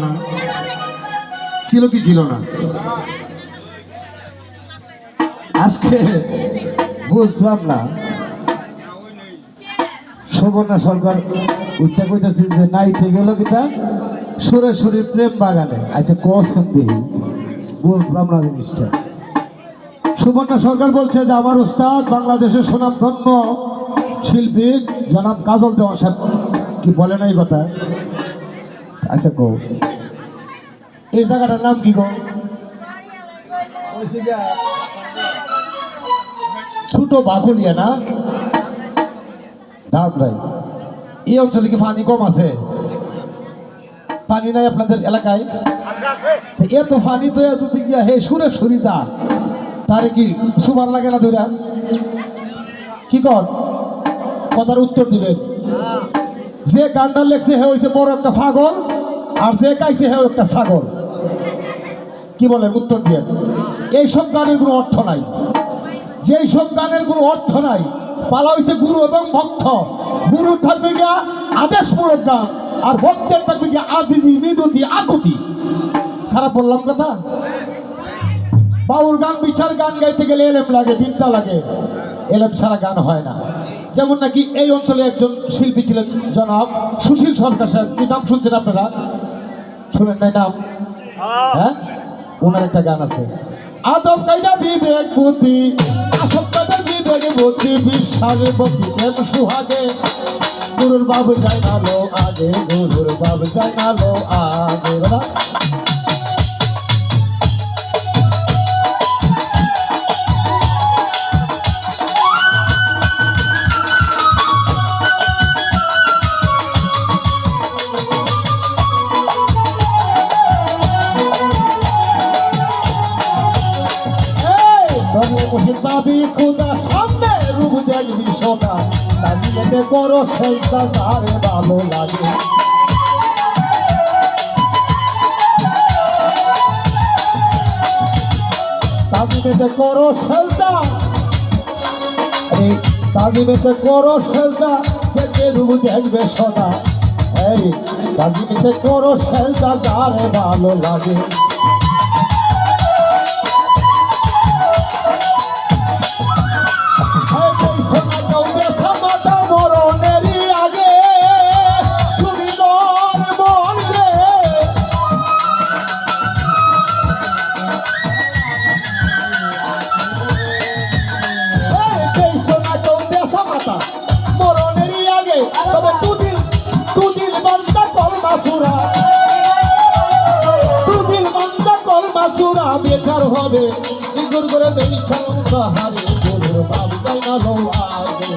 না? ছিল কি ছিল না? আজকে বুঝলাম না, সুবর্ণা সরকার উঠতে কইতেছি যে নাইতে গেল কিতা সরাসরি প্রেম বাগানে। আচ্ছা কসম দিই বুঝলাম না জিনিসটা। সুবর্ণা সরকার বলছে যে আমার উস্তাদ বাংলাদেশের সুনামধন্য শিল্পী জনাব কাজল দেওয়ান সাহেব কি বলে না এই কথা? আচ্ছা কো এই জায়গাটার নাম কি গো? ছোট বাকুলিয়া না? ধামরাই। এই অঞ্চলে কি পানি কম আছে? পানি নাই আপনাদের এলাকায়? এত পানি তো এত গিয়া হে সুরে সুরিতা তারে কি সুবার লাগে না ধরা? কি কর কথার উত্তর দিবেন। যে গানটা লেখছে হে হইছে বড় একটা পাগল, আর যে গাইছে হে একটা ছাগল। কি বলেন উত্তর দিয়ে? এইসব গানের কোনো অর্থ নাই, যেই সব গানের কোনো অর্থ নাই। পালা হইছে গুরু এবং ভক্ত। গুরু থাকবে গিয়া আদেশমূলক গান, আর ভক্তের থাকবে গিয়া আজিজি মিনতি আকুতি। খারাপ বললাম কথা? বাউল গান বিচার গান গাইতে গেলে এলেম লাগে, বিদ্যা লাগে, এলেম ছাড়া গান হয় না। যেমন নাকি এই অঞ্চলে একজন শিল্পী ছিলেন জনাব সুশীল সরকার সাহেব। কি নাম শুনছেন আপনারা? শুনেন নাই নাম? হ্যাঁ, ওনার একটা গান আছে, আদব কায়দা বিবেক বুদ্ধি, আসব কায়দা বিবেক বুদ্ধি, বিশ্বাসে ভক্তি প্রেম সুহাগে, গুরুর বাবু যায় না লো আগে, গুরুর বাবু যায় না লো আগে। বাবি খুদা সামনে রূপ দেখবি সোনা, তামিলেতে করো সেইটা যারে ভালো লাগে। তামিলেতে করো সেইটা, তামিলেতে করো সেইটা, দেখে রূপ দেখবে সোনা। এই তামিলেতে করো সেইটা যারে ভালো লাগে। বেচার হবে ইগর করে দেই ছাড়া হারে, গুরুর বাবু যায় না লো আগে।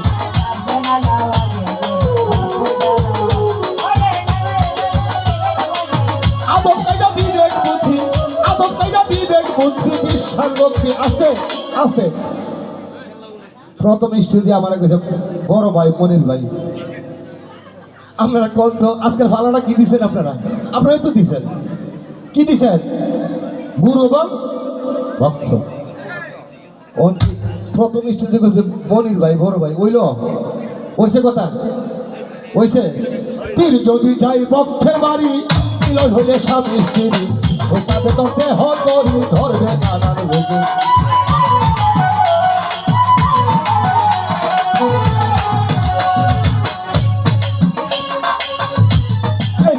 আদব কায়দা বিবেক বুদ্ধি, আদব কায়দা বিবেক বুদ্ধি, বিশ্বাস ভক্তি আছে আছে। প্রথম স্টুডিও আমার কাছে বড় ভাই মনির ভাই। আপনারা কত আজকের ভালোটা কি দিচ্ছেন? আপনারা আপনারাই তো দিচ্ছেন। কি দিচ্ছেন? গুরু এবং ভক্ত। প্রথম স্টেজে গেছে মনির ভাই বড় ভাই, ওইল ওইসে কথা ওইসে। পীর যদি যাই ভক্তের বাড়ি, মিলন হলে স্বামী স্ত্রী, ওটাতে তো দেহ করি ধরবে নানান রোগে।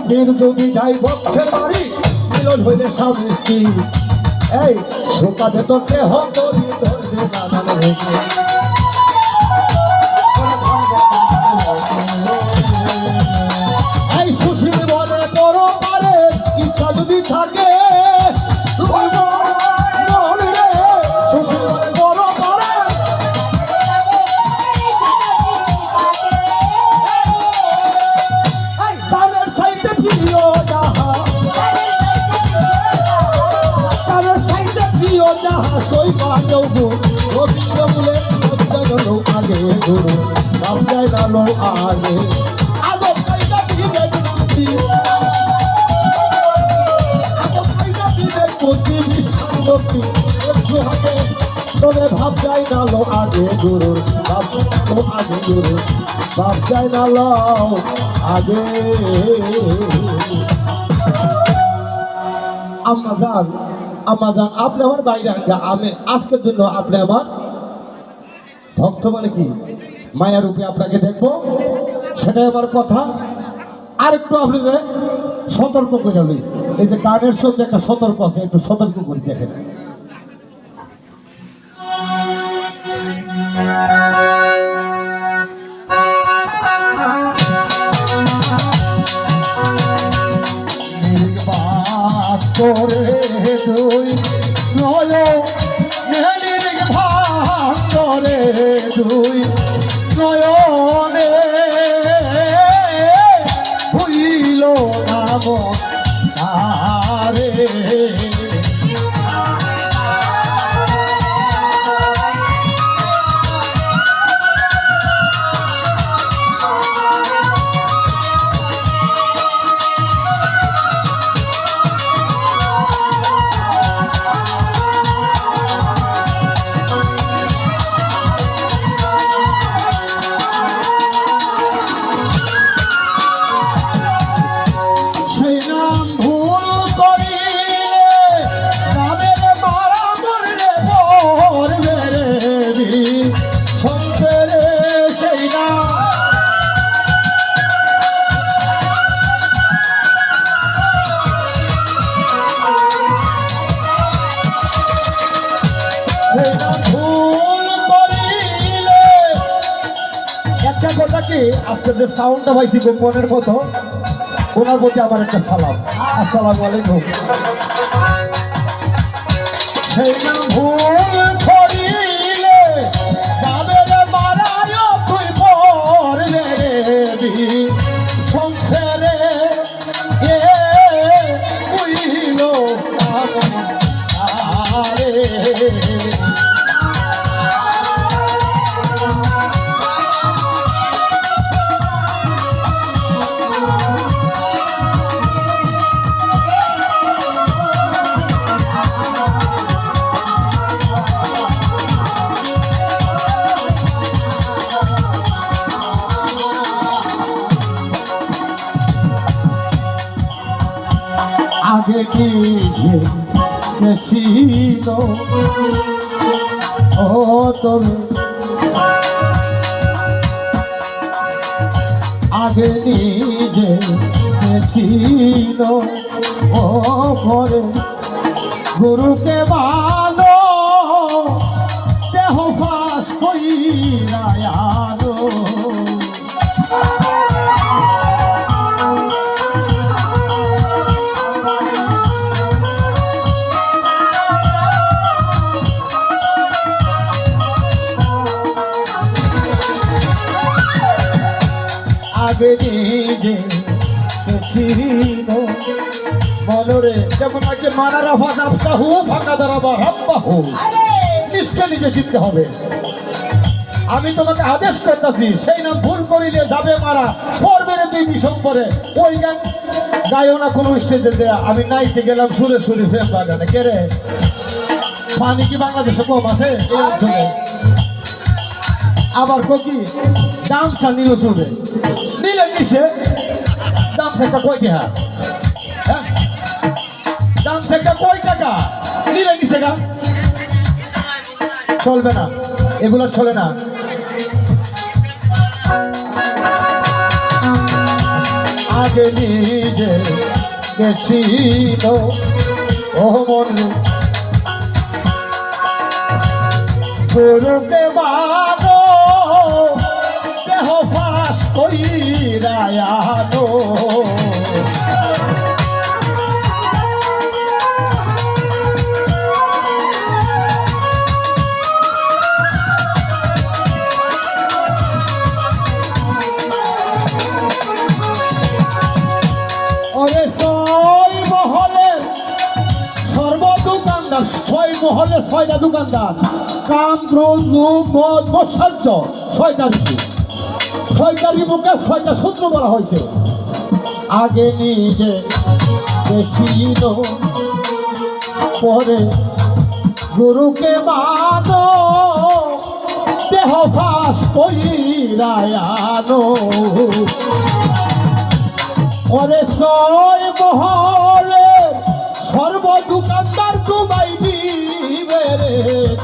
পীর যদি যাই ভক্তের বাড়ি, মিলন হইলে স্বামী স্ত্রী, এই শোকাবে তো দেহ করি ধরবে নানান রোগে। এই সুশীল বলে বড় পারে, ইচ্ছা যদি থাকে সুশীল বলে বড় পারে, তাদের সাইতে প্রিয় যাহা, তাদের সাইতে প্রিয় যাহা, সই পাঞ্জৌ গোবিন্দ বলে গেল আগে, গুরু নাম যায় না লো আগে। আদব কায়দা বিবেক বুদ্ধি, আদব কায়দা বিবেক বুদ্ধি, বিশ্বাস ভক্তি প্রেম সুহাগে, তবে ভাব যায় না লো আগে, গুরুর ভাব যায় না লো আগে, গুরুর ভাব যায় না লো আগে। আম্মা যান, আম্মা যান, আপনি আমার বাইরে আমি আজকের জন্য আপনি আমার ভক্ত, মানে কি মায়া রূপে আপনাকে দেখবো, সেটাই আমার কথা। আর একটু আপনি সতর্ক করে নিই, এই যে গানের সঙ্গে একটা সতর্ক আছে, একটু সতর্ক করে দেখেন। করে দুই নয় নেলির ভাগ করে দুই নয়নে ভুইল নাম আরে আজকে যে সাউন্ডটা পাইছি গোপনের মতো, ওনার প্রতি আমার একটা সালাম, আসসালামু আলাইকুম। সেই না ভুল করিলে যাবে রে মারায় তুই পড়লে রে সংসারে এ কইল আরে আগে কি ছিল ও তুমি, আগে নিজে ছিল ও ঘরে গুরুকে ভালো দেহ ফাঁস কইরা আলো আগে নিজে ছিল মনরে যেমন আগে মানারা ফাঁকা সাহু ফাঁকা দাঁড়াবা হাব্বা হো, নিজকে নিজে চিনতে হবে। আমি তোমাকে আদেশ করতেছি, সেই নাম ভুল করিলে যাবে মারা পড়বে রে তুই বিষম করে। ওই গান গাইও না কোনো স্টেজে দেয়া, আমি নাইতে গেলাম সুরে সুরে ফেম বাগানে। কে রে পানি কি বাংলাদেশে কম আছে এই অঞ্চলে? আবার কি গামছা নিল চুলে নিলে নিছে দাম থেকে কয় টাকা? হ্যাঁ দাম থেকে কয় টাকা নিলে নিছে গা? চলবে না, এগুলো চলে না। আগে নিজে গেছিল ও মন গুরুকে বানো দেহ ফাঁস কইরায়ানো ওরে ছয় মহলের সর্বদোকানদার, ছয় মহলের ছয়টা দোকানদার, কাম ক্রোধ লোভ মদ মৎসর্য, ছয়টা ঋতু, ছয়টা ঋতুকে ছয়টা সূত্র বলা হয়েছে। আগে নিজে ছিল পরে গুরুকে মানো দেহ ফাঁস কইরায়ানো ওরে ছয় মহলের সর্ব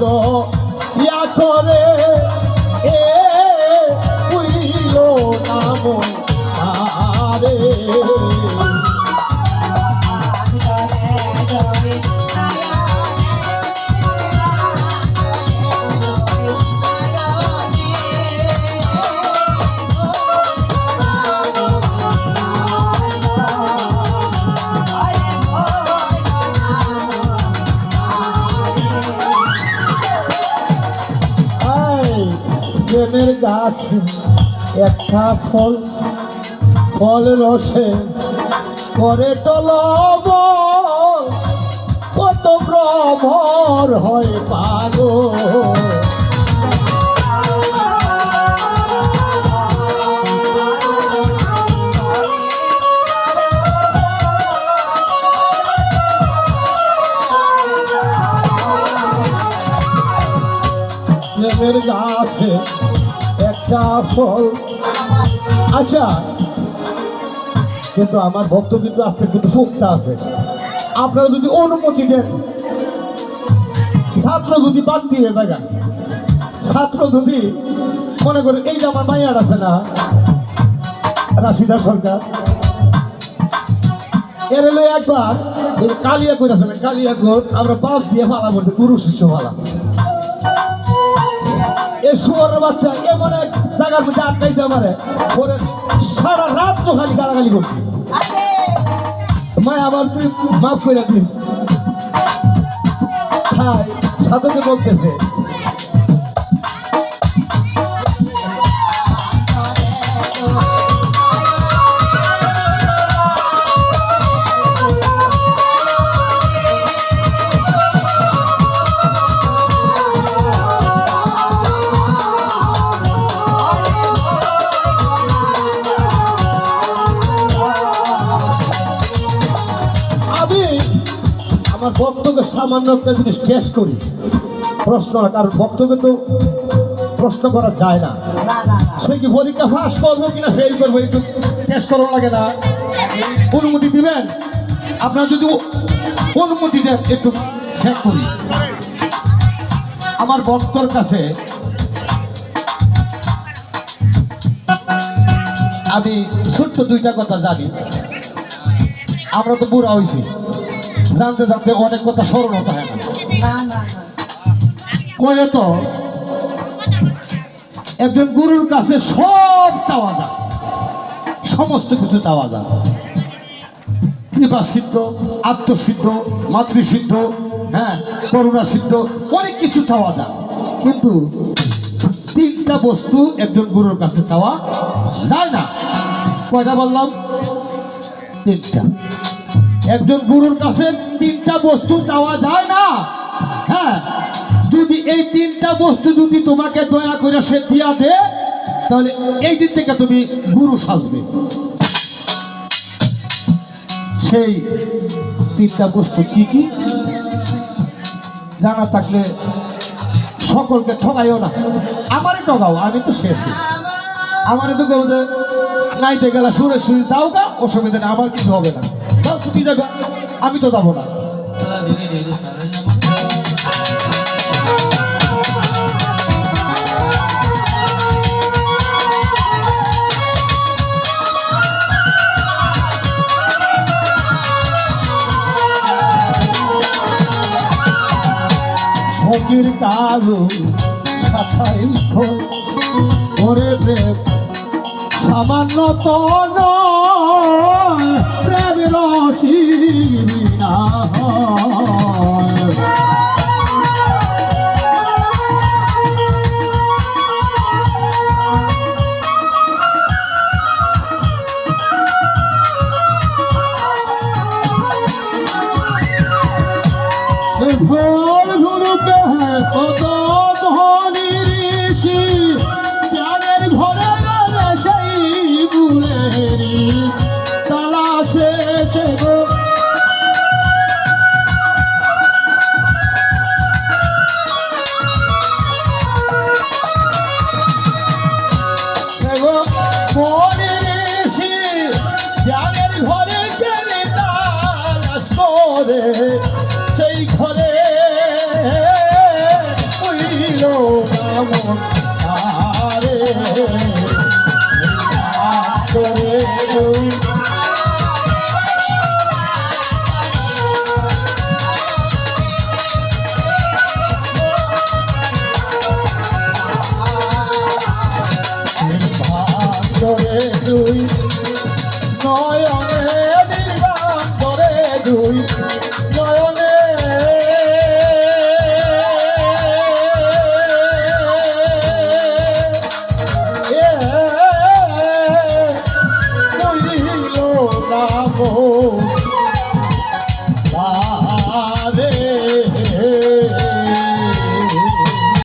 তো ইয়া করে এ হইল নাম আরে প্রেমের গাছ একটা ফল ফল রসে করে টলব কত ভ্রমর হয় পাগল প্রেমের গাছে একটা ফল আচ্ছা কিন্তু আমার ভক্ত কিন্তু আজকে কিন্তু ফুকটা আছে আপনারা যদি অনুমতি দেন ছাত্র যদি বাদ দিয়ে যান ছাত্র যদি মনে করেন এই যে আমার মাইয়ার আছে না রাশিদা সরকার এর হলো একবার কালিয়া করে আছে না কালিয়া কর আমরা বাপ দিয়ে ফালা বলতে গুরু শিষ্য ফালা এই শুয়ারের বাচ্চা এমন এক জায়গার মধ্যে আটকাইছে আমারে পরে সারা রাত্র খালি গালাগালি করছি মা আবার তুই মাফ করে দিস তাই সাধকে বলতেছে আমার ভক্তকে সামান্য একটা জিনিস টেস্ট করি প্রশ্ন কারণ ভক্তকে তো প্রশ্ন করা যায় না সে কি পরীক্ষা পাস করবো কিনা ফেল করবো একটু টেস্ট করা লাগে না অনুমতি দিবেন আপনার যদি অনুমতি দেন একটু চেক করি আমার ভক্তর কাছে আমি ছোট্ট দুইটা কথা জানি আমরা তো বুড়া হয়েছি জানতে জানতে অনেক কথা স্মরণ হতে হয় না কয়ে তো একজন গুরুর কাছে সব চাওয়া যায় সমস্ত কিছু চাওয়া যায় কৃপা সিদ্ধ আত্মসিদ্ধ মাতৃসিদ্ধ হ্যাঁ করুণা সিদ্ধ অনেক কিছু চাওয়া যায় কিন্তু তিনটা বস্তু একজন গুরুর কাছে চাওয়া যায় না কয়টা বললাম তিনটা একজন গুরুর কাছে তিনটা বস্তু চাওয়া যায় না হ্যাঁ যদি এই তিনটা বস্তু যদি তোমাকে দয়া করে সে দিয়া দে তাহলে এই দিন থেকে তুমি গুরু সাজবে সেই তিনটা বস্তু কি কি জানা থাকলে সকলকে ঠকাইও না আমারই ঠকাও আমি তো শেষ আমারই তো কেউ যে নাইতে গেলা সুরে সুরে যাও গা অসুবিধা নেই আমার কিছু হবে না যাও তুমি যাবে আমি তো যাবো না ফকির কাজু সাথাই করে প্রেম সামান্য তো প্রেম রসি না ভোর গুরুকে কত ধনী ঋষি জ্ঞানের ঘরে গেলে সেই গুলেরি তালাশে সে গো মনি ঋষি জ্ঞানের ঘরে গেলে তালাশ করে সেই ঘরে দুই ধরে দুই নয়নে নির্বাণ ধরে দুই